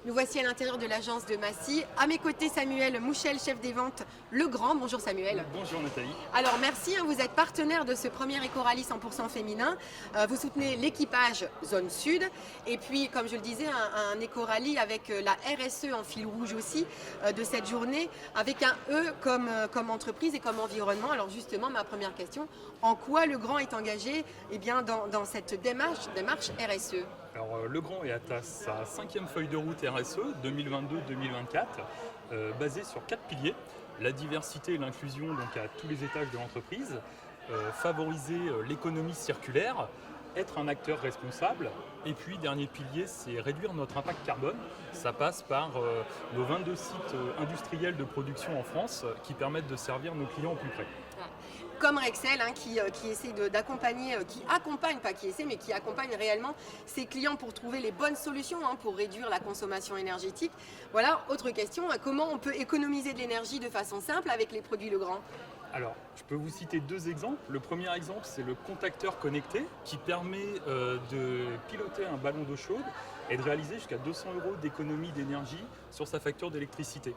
Nous voici à l'intérieur de l'agence de Massy. À mes côtés, Samuel Mouchel, chef des ventes Le Grand. Bonjour Samuel. Bonjour Nathalie. Alors merci, vous êtes partenaire de ce premier éco-rallye 100% féminin. Vous soutenez l'équipage Zone Sud. Et puis, comme je le disais, un éco-rallye avec la RSE en fil rouge aussi de cette journée, avec un E comme entreprise et comme environnement. Alors justement, ma première question, en quoi Le Grand est engagé dans cette démarche RSE? Alors, Le Grand est à sa 5e feuille de route RSE 2022-2024, basée sur 4 piliers. La diversité et l'inclusion donc à tous les étages de l'entreprise, favoriser l'économie circulaire, être un acteur responsable. Et puis, dernier pilier, c'est réduire notre impact carbone. Ça passe par nos 22 sites industriels de production en France qui permettent de servir nos clients au plus près. Comme Rexel qui essaie d'accompagner, qui accompagne réellement ses clients pour trouver les bonnes solutions pour réduire la consommation énergétique. Voilà, autre question, comment on peut économiser de l'énergie de façon simple avec les produits Le Grand? Alors, je peux vous citer 2 exemples. Le premier exemple, c'est le contacteur connecté qui permet de piloter un ballon d'eau chaude et de réaliser jusqu'à 200 € d'économie d'énergie sur sa facture d'électricité.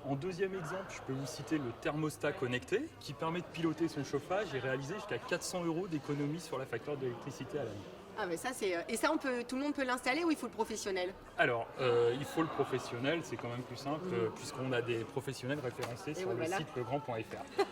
En deuxième exemple, je peux vous citer le thermostat connecté qui permet de piloter son chauffage et réaliser jusqu'à 400 € d'économie sur la facture d'électricité à l'année. Ah mais ça c'est et ça tout le monde peut l'installer ou il faut le professionnel? Alors il faut le professionnel, c'est quand même plus simple puisqu'on a des professionnels référencés sur le site legrand.fr.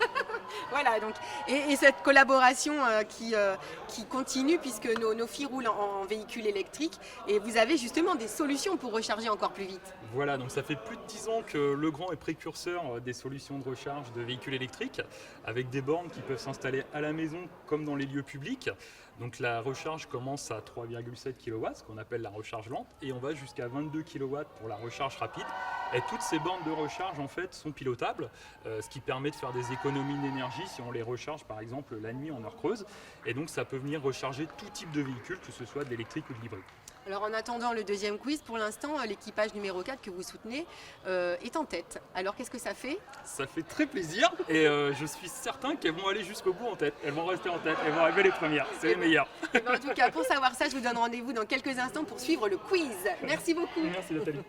Voilà, donc, et cette collaboration qui continue puisque nos filles roulent en véhicule électrique et vous avez justement des solutions pour recharger encore plus vite. Voilà, donc ça fait plus de 10 ans que Le Grand est précurseur des solutions de recharge de véhicules électriques avec des bornes qui peuvent s'installer à la maison comme dans les lieux publics. Donc la recharge commence à 3,7 kW, ce qu'on appelle la recharge lente, et on va jusqu'à 22 kW pour la recharge rapide. Et toutes ces bornes de recharge en fait sont pilotables, ce qui permet de faire des économies d'énergie si on les recharge par exemple la nuit en heure creuse. Et donc ça peut venir recharger tout type de véhicule, que ce soit d'électrique ou de l'hybride. Alors en attendant le deuxième quiz, pour l'instant l'équipage numéro 4 que vous soutenez est en tête. Alors qu'est-ce que ça fait? Ça fait très plaisir et je suis certain qu'elles vont aller jusqu'au bout en tête. Elles vont rester en tête, elles vont arriver les premières, c'est les meilleures. En tout cas pour savoir ça, je vous donne rendez-vous dans quelques instants pour suivre le quiz. Merci beaucoup. Merci Nathalie.